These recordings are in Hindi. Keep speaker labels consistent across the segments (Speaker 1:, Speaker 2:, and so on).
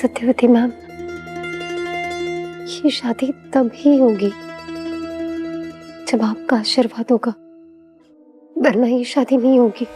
Speaker 1: सत्यवती मैम, ये शादी तब ही होगी जब आपका आशीर्वाद होगा, वरना ये शादी नहीं होगी।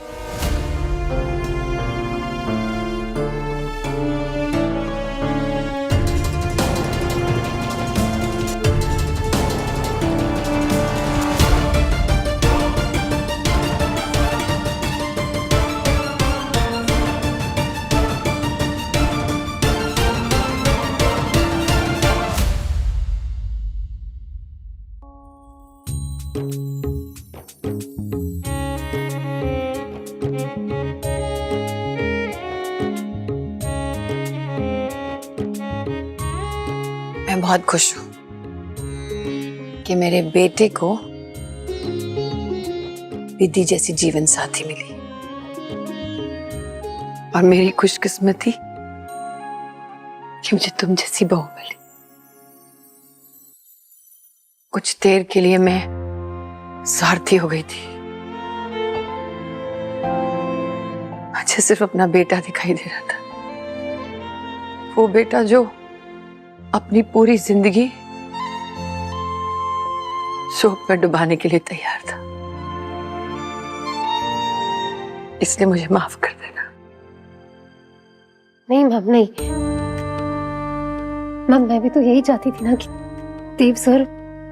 Speaker 2: मैं बहुत खुश हूं कि मेरे बेटे को विधि जैसी जीवन साथी मिली, और मेरी खुशकिस्मती कि मुझे तुम जैसी बहू मिली। कुछ देर के लिए मैं स्वार्थी हो गई थी, मुझे सिर्फ अपना बेटा दिखाई दे रहा था, वो बेटा जो अपनी पूरी जिंदगी शोक में डुबाने के लिए तैयार था। इसलिए मुझे माफ कर देना।
Speaker 1: नहीं मैम, नहीं मैम, मैं भी तो यही चाहती थी ना कि देव सर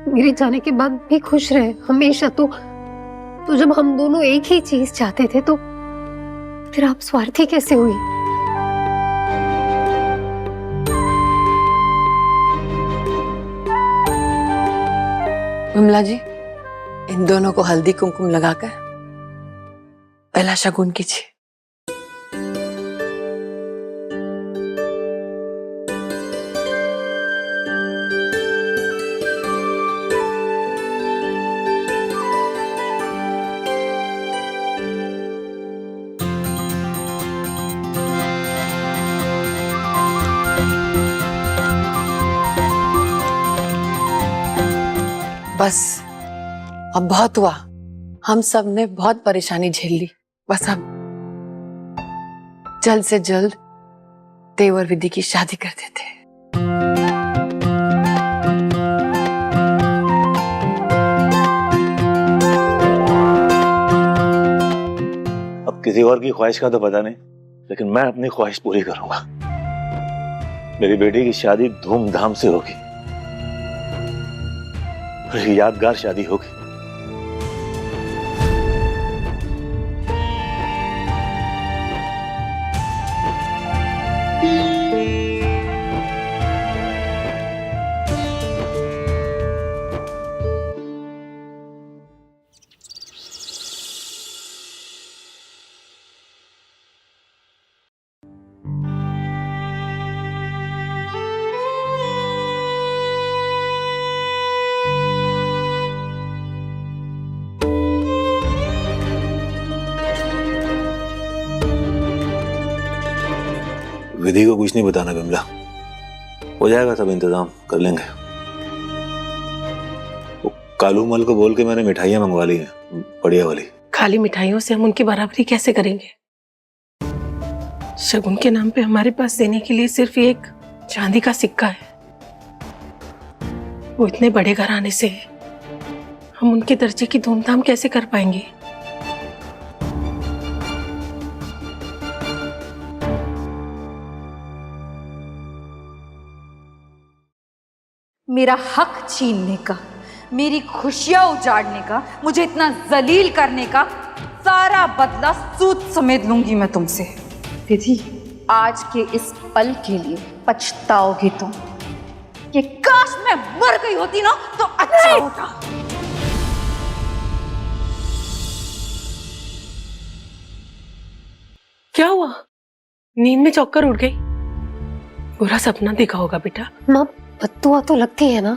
Speaker 1: मेरे जाने के बाद भी खुश रहे हमेशा। तो जब हम दोनों एक ही चीज चाहते थे तो फिर आप स्वार्थी कैसे हुई?
Speaker 2: विमला जी, इन दोनों को हल्दी कुमकुम लगाकर पहला शगुन कीजिए। बस अब बहुत हुआ, हम सब ने बहुत परेशानी झेल ली। बस अब जल्द से जल्द देव और विधि की शादी कर देते हैं।
Speaker 3: अब किसी और की ख्वाहिश का तो पता नहीं, लेकिन मैं अपनी ख्वाहिश पूरी करूंगा। मेरी बेटी की शादी धूमधाम से होगी, यादगार शादी होगी। विधि को कुछ नहीं बताना विमला, हो जाएगा सब इंतजाम कर लेंगे। वो कालू मल को बोल के मैंने मिठाइयां मंगवा ली हैं, बढ़िया वाली।
Speaker 4: खाली मिठाइयों से हम उनकी बराबरी कैसे करेंगे? शगुन के नाम पे हमारे पास देने के लिए सिर्फ एक चांदी का सिक्का है। वो इतने बड़े घराने से है, हम उनके दर्जे की धूमधाम कैसे कर पाएंगे?
Speaker 5: मेरा हक छीनने का, मेरी खुशियां उजाड़ने का, मुझे इतना जलील करने का सारा बदला सूद समेत लूंगी मैं तुमसे। विधि, आज के इस पल के लिए पछताओगी तुम। कि काश मैं मर गई होती ना तो अच्छा होता।
Speaker 4: क्या हुआ? नींद में चौंक उठ गई? बुरा सपना देखा होगा बेटा।
Speaker 1: माँ, बद्दुआ तो लगती है ना,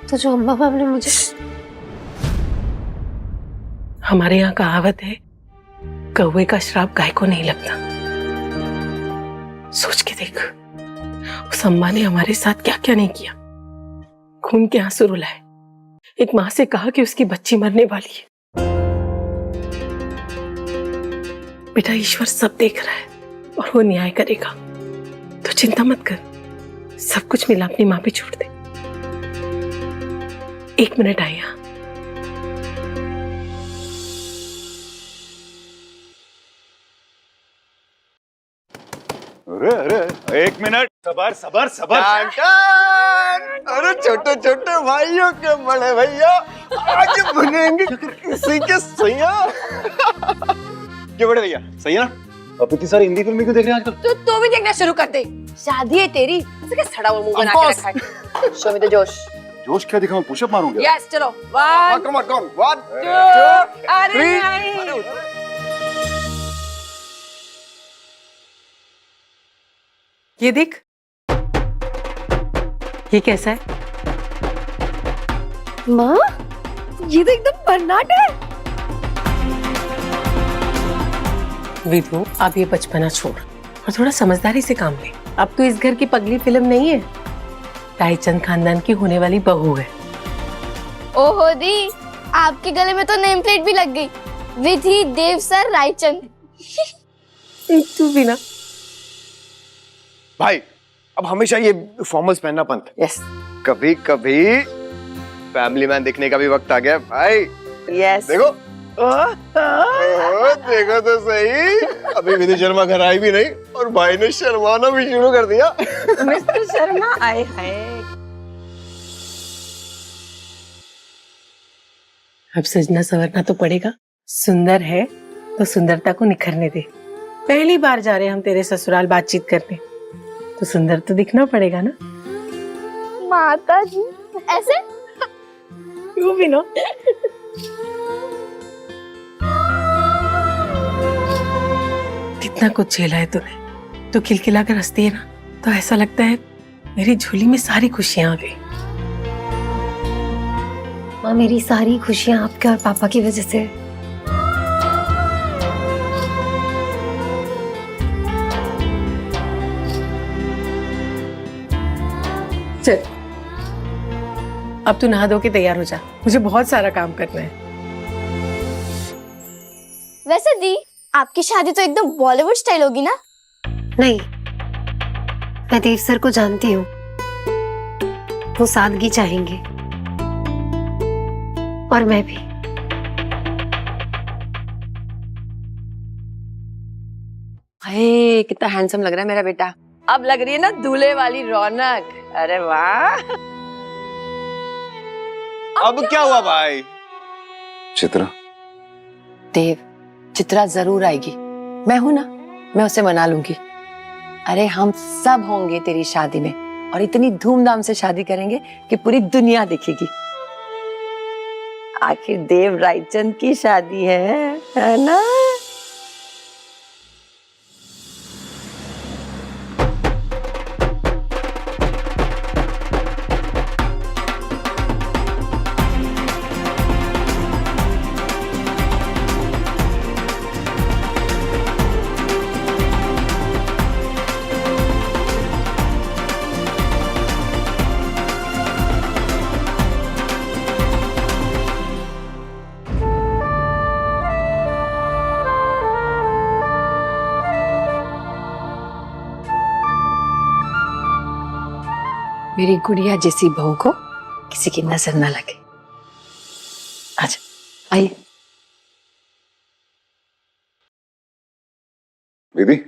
Speaker 1: तो जो अम्मा मैम ने मुझे।
Speaker 4: हमारे यहाँ कहावत है, कौवे का श्राप गाय को नहीं लगता। सोच के देख, उस अम्मा ने हमारे साथ क्या क्या नहीं किया। खून के आंसू रुलाए, एक माँ से कहा कि उसकी बच्ची मरने वाली है। बेटा, ईश्वर सब देख रहा है और वो न्याय करेगा। तो चिंता मत कर, सब कुछ मिला अपनी माँ पे छोड़ दे। 1 मिनट आई। यहाँ
Speaker 6: अरे अरे 1 मिनट, सबर सबर सबर।
Speaker 7: अरे छोटे छोटे भाइयों के बड़े भैया आज बनेंगे किसी के सैया।
Speaker 6: ये बड़े भैया सही है ना? अब इतनी सारी हिंदी फिल्में क्यों देख रहे हैं आजकल?
Speaker 8: तो भी देखना शुरू कर दे। शादी है तेरी, ऐसे क्या सड़ा हुआ मुंह बना के रखा है। शो मी द जोश।
Speaker 6: जोश क्या दिखाऊं? पुशअप मारूंगा।
Speaker 8: यस चलो 1
Speaker 7: कम ऑन 1
Speaker 8: 2 अरे नहीं।
Speaker 4: ये देख, ये कैसा है?
Speaker 1: माँ, ये तो एकदम भन्नाट है।
Speaker 4: विधु, अब ये बचपना छोड़ और थोड़ा समझदारी से काम ले। अब तो इस घर की पगली फिल्म नहीं है, रायचंद खानदान की होने वाली बहू है।
Speaker 9: ओहो दी, आपके गले में तो नेम प्लेट भी लग गई, विधि देव सर रायचंद।
Speaker 4: तू भी ना
Speaker 7: भाई, अब हमेशा ये फॉर्मल्स पहनना पंत।
Speaker 8: यस
Speaker 7: कभी कभी फैमिली मैन दिखने का भी वक्त आ गया भाई।
Speaker 8: यस
Speaker 7: देखो देखो तो सही, अभी विधि शर्मा घर आई भी नहीं और भाई ने शर्माना भी शुरू कर दिया।
Speaker 8: मिस्टर शर्मा आए हैं।
Speaker 4: अब सजना संवरना तो पड़ेगा। सुंदर है तो सुंदरता को निखरने दे। पहली बार जा रहे हम तेरे ससुराल बातचीत करने, तो सुंदर तो दिखना पड़ेगा ना।
Speaker 9: माता जी ऐसे
Speaker 4: क्यों भी ना। कितना कुछ झेला है तूने, तो खिलखिला कर हंसती है ना, तो ऐसा लगता है मेरी झोली में सारी खुशियां आ गई।
Speaker 1: माँ, मेरी सारी खुशियाँ आपके और पापा की वजह से।
Speaker 4: चल, अब तू नहा धो के तैयार हो जा, मुझे बहुत सारा काम करना है।
Speaker 9: वैसे दी, आपकी शादी तो एकदम बॉलीवुड स्टाइल होगी ना?
Speaker 1: नहीं, मैं देव सर को जानती हूँ, वो सादगी चाहेंगे और मैं भी।
Speaker 8: हे कितना हैंडसम लग रहा है मेरा बेटा। अब लग रही है ना दूल्हे वाली रौनक। अरे वाह।
Speaker 7: अब क्या हुआ भाई?
Speaker 6: चित्रा,
Speaker 2: देव, चित्रा जरूर आएगी। मैं हूं ना, मैं उसे मना लूंगी। अरे हम सब होंगे तेरी शादी में और इतनी धूमधाम से शादी करेंगे कि पूरी दुनिया देखेगी। आखिर देव रायचंद की शादी है ना? मेरी गुड़िया जैसी बहू को किसी की नजर न लगे। अच्छा आइए।
Speaker 6: दीदी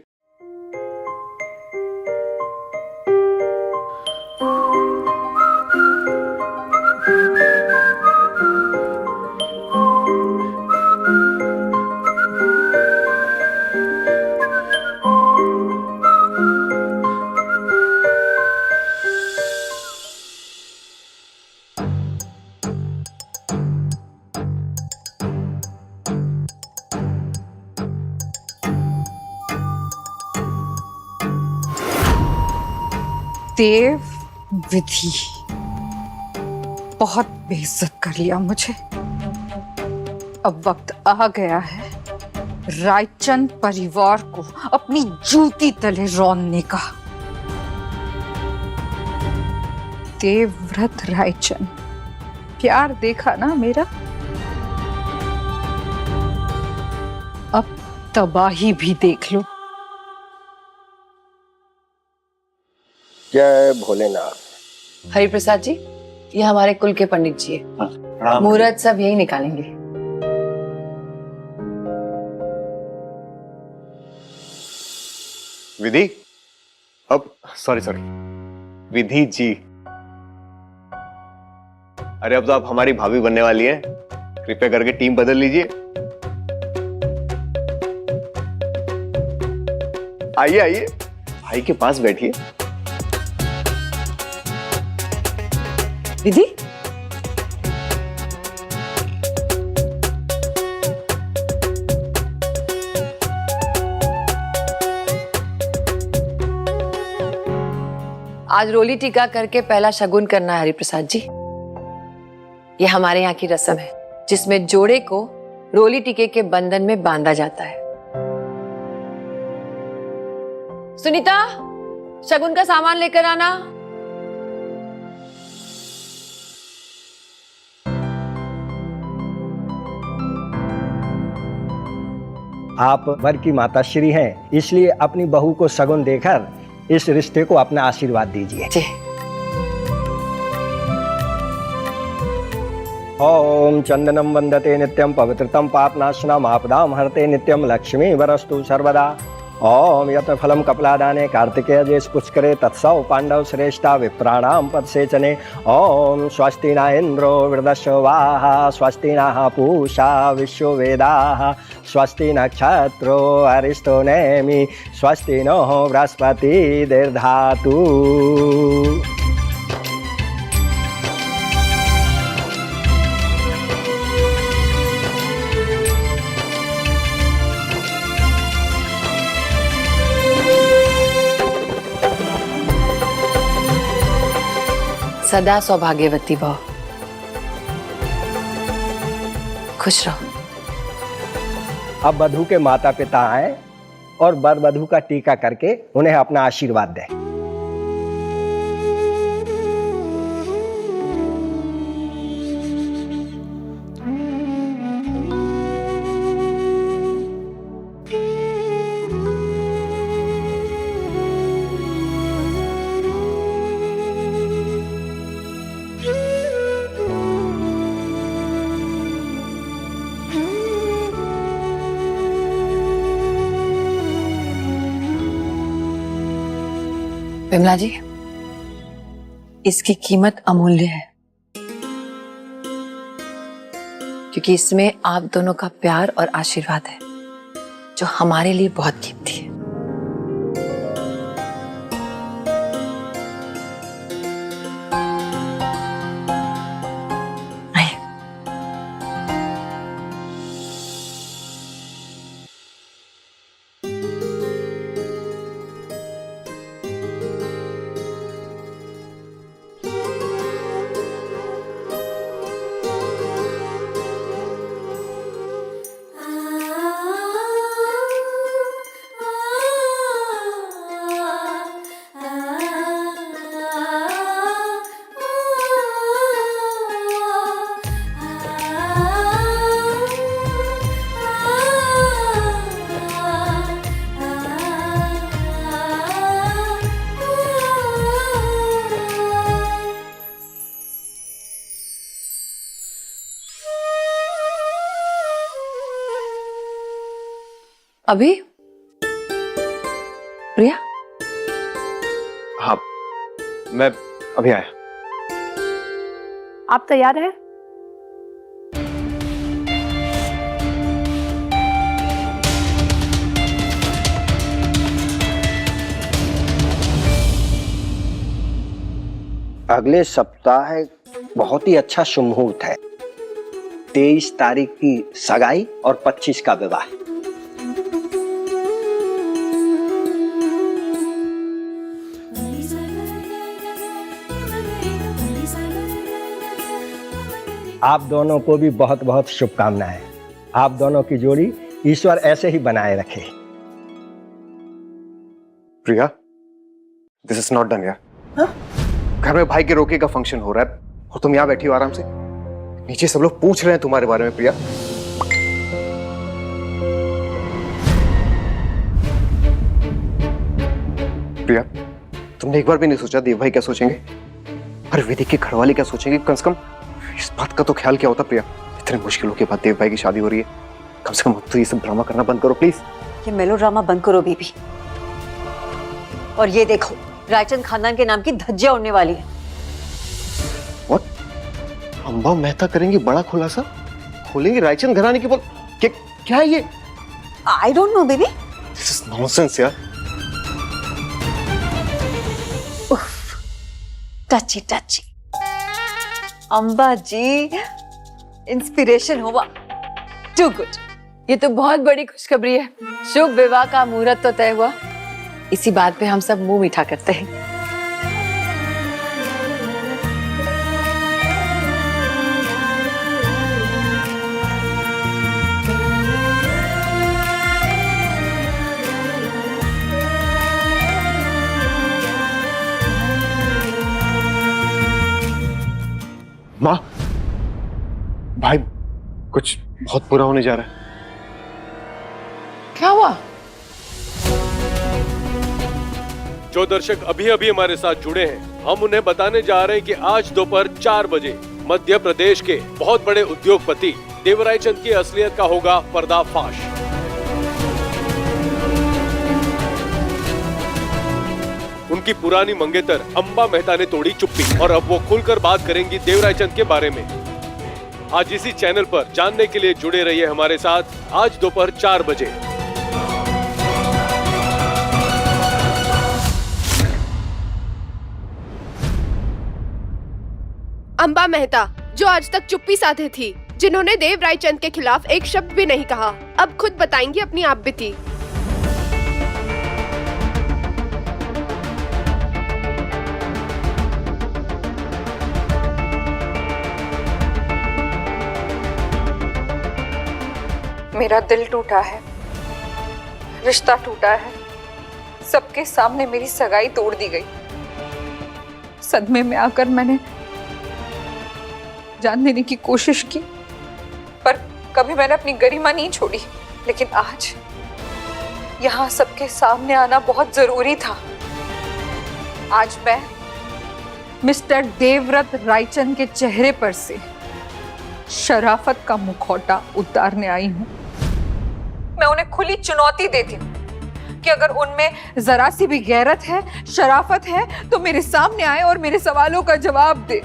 Speaker 5: देव विधि, बहुत बेइज्जत कर लिया मुझे। अब वक्त आ गया है रायचंद परिवार को अपनी जूती तले रौंदने का। देवव्रत रायचंद, प्यार देखा ना मेरा, अब तबाही भी देख लो।
Speaker 7: जय भोलेनाथ।
Speaker 8: हरिप्रसाद जी, ये हमारे कुल के पंडित जी है।
Speaker 3: प्रणाम।
Speaker 8: मुहूर्त सब यही निकालेंगे।
Speaker 6: विधि, अब सॉरी विधि जी। अरे अब तो आप हमारी भाभी बनने वाली हैं, कृपया करके टीम बदल लीजिए। आइए आइए, भाई के पास बैठिए।
Speaker 8: विधि, आज रोली टीका करके पहला शगुन करना है हरिप्रसाद जी। ये हमारे यहाँ की रस्म है जिसमें जोड़े को रोली टीके के बंधन में बांधा जाता है। सुनीता, शगुन का सामान लेकर आना।
Speaker 10: आप वर की माताश्री हैं, इसलिए अपनी बहू को शगुन देकर इस रिश्ते को अपना आशीर्वाद दीजिए।
Speaker 8: जी।
Speaker 10: ओम चंदनम वंदते नित्यम पवित्रतम पापनाशनम आपदाम हरते नित्यम लक्ष्मी वरस्तु सर्वदा। ओम यत्र फलम कपलादाने कार्तिकेय जेष पुष्करे तत्सव पांडव श्रेष्ठा विप्राणाम पदसेचने। ओम स्वस्ति न इंद्रो वृद्धश्रवाः स्वस्ति नः पूषा विश्ववेदाः स्वस्ति नक्षत्रो अरिष्टो नेमि स्वस्ति नो बृहस्पति दीर्धातु।
Speaker 8: सदा सौभाग्यवती भव। खुश रहो।
Speaker 10: अब वधू के माता पिता आए और वर वधू का टीका करके उन्हें अपना आशीर्वाद दें।
Speaker 8: विमला जी, इसकी कीमत अमूल्य है क्योंकि इसमें आप दोनों का प्यार और आशीर्वाद है जो हमारे लिए बहुत कीमती है। आइए। अभी प्रिया,
Speaker 6: हाँ, मैं अभी आया।
Speaker 1: आप तैयार हैं?
Speaker 10: अगले सप्ताह बहुत ही अच्छा शुभ मुहूर्त है। 23 तारीख की सगाई और 25 का विवाह। आप दोनों को भी बहुत बहुत शुभकामनाएं। आप दोनों की जोड़ी ईश्वर ऐसे ही बनाए रखे।
Speaker 6: प्रिया, दिस इज नॉट डन यार। घर में भाई के रोके का फंक्शन हो रहा है और तुम यहाँ बैठी हो आराम से। नीचे सब लोग पूछ रहे हैं तुम्हारे बारे में। प्रिया, प्रिया, तुमने एक बार भी नहीं सोचा देव भाई क्या सोचेंगे? अरे विधि की घरवाली क्या सोचेंगे? कम से कम इस बात का तो ख्याल क्या होता प्रिया? इतने मुश्किलों के बाद देव भाई की शादी हो रही है, कम से कम अब तो ये सब ड्रामा करना बंद करो प्लीज।
Speaker 11: ये मेलो ड्रामा बंद करो बेबी। और ये देखो, रायचंद खानदान के नाम की धज्जियां उड़ने वाली है।
Speaker 6: What? अंबा मेहता करेंगी बड़ा खुलासा, खोलेंगे रायचंद घराने की बोल? क्या है ये?
Speaker 11: I don't know baby.
Speaker 6: This is nonsense यार।
Speaker 11: Touchy touchy Amba ji, inspiration हुआ। Too good.
Speaker 8: ये तो बहुत बड़ी खुशखबरी है। शुभ विवाह का मुहूर्त तो तय हुआ। इसी बात पे हम सब मुंह मीठा करते हैं।
Speaker 6: माँ, भाई कुछ बहुत बुरा होने जा रहा है।
Speaker 8: क्या हुआ?
Speaker 12: जो दर्शक अभी अभी हमारे साथ जुड़े हैं, हम उन्हें बताने जा रहे हैं कि आज दोपहर 4 बजे मध्य प्रदेश के बहुत बड़े उद्योगपति देवरायचंद की असलियत का होगा पर्दाफाश। उनकी पुरानी मंगेतर अंबा मेहता ने तोड़ी चुप्पी और अब वो खुलकर बात करेंगी देवरायचंद के बारे में। आज इसी चैनल पर जानने के लिए जुड़े रहिए हमारे साथ आज दोपहर 4 बजे।
Speaker 13: अंबा मेहता, जो आज तक चुप्पी साधे थी, जिन्होंने देव रायचंद के खिलाफ एक शब्द भी नहीं कहा, अब खुद बताएंगी अपनी आप बीती।
Speaker 5: मेरा दिल टूटा है, रिश्ता टूटा है, सबके सामने मेरी सगाई तोड़ दी गई। सदमे में आकर मैंने जान देने की कोशिश की, पर कभी मैंने अपनी गरिमा नहीं छोड़ी। लेकिन आज यहाँ सबके सामने आना बहुत जरूरी था। आज मैं मिस्टर देवव्रत रायचंद के चेहरे पर से शराफत का मुखौटा उतारने आई हूँ। मैं उन्हें खुली चुनौती देती हूँ कि अगर उनमें जरा सी भी गैरत है, शराफत है, तो मेरे सामने आए और मेरे सवालों का जवाब दे,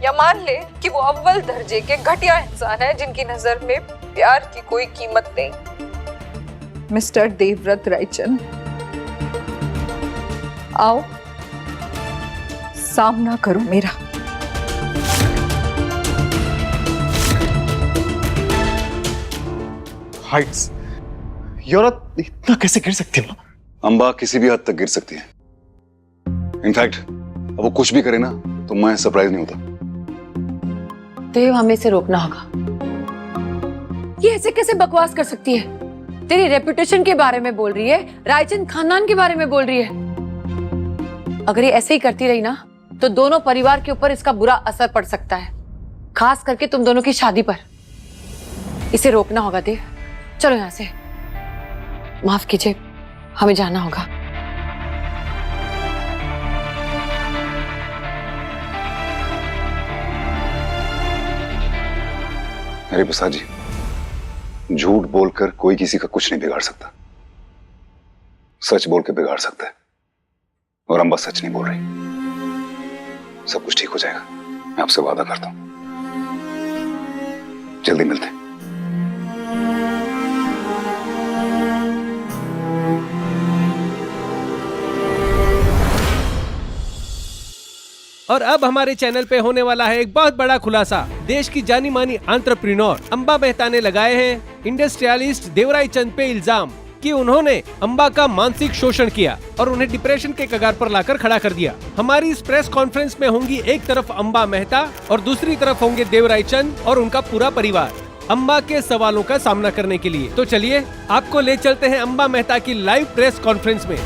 Speaker 5: या मान ले कि वो अव्वल दर्जे के घटिया इंसान है जिनकी नजर में प्यार की कोई कीमत नहीं। मिस्टर देवव्रत रायचंद, आओ सामना करो मेरा।
Speaker 6: हाइट्स, ये औरत इतना कैसे गिर सकती है?
Speaker 14: अंबा किसी भी हद तक गिर सकती है। इनफैक्ट अब वो कुछ भी करे ना तो मैं सरप्राइज नहीं होता।
Speaker 8: देव, हमें इसे रोकना होगा। ये ऐसे कैसे बकवास कर सकती है? तेरी रेपुटेशन के बारे में बोल रही है, रायचंद खानदान के बारे में बोल रही है। अगर ये ऐसे ही करती रही ना तो दोनों परिवार के ऊपर इसका बुरा असर पड़ सकता है, खास करके तुम दोनों की शादी पर। इसे रोकना होगा देव। चलो यहाँ से। माफ कीजिए, हमें जाना होगा।
Speaker 14: अरे प्रसाद जी, झूठ बोलकर कोई किसी का कुछ नहीं बिगाड़ सकता, सच बोल के बिगाड़ सकता है। और अंबा सच नहीं बोल रही। सब कुछ ठीक हो जाएगा, मैं आपसे वादा करता हूं। जल्दी मिलते हैं।
Speaker 12: और अब हमारे चैनल पे होने वाला है एक बहुत बड़ा खुलासा। देश की जानी मानी एंटरप्रेन्योर अंबा मेहता ने लगाए हैं इंडस्ट्रियलिस्ट देवरायचंद पे इल्जाम कि उन्होंने अंबा का मानसिक शोषण किया और उन्हें डिप्रेशन के कगार पर लाकर खड़ा कर दिया। हमारी इस प्रेस कॉन्फ्रेंस में होंगी एक तरफ अंबा मेहता और दूसरी तरफ होंगे देवरायचंद और उनका पूरा परिवार अंबा के सवालों का सामना करने के लिए। तो चलिए आपको ले चलते हैं अंबा मेहता की लाइव प्रेस कॉन्फ्रेंस में।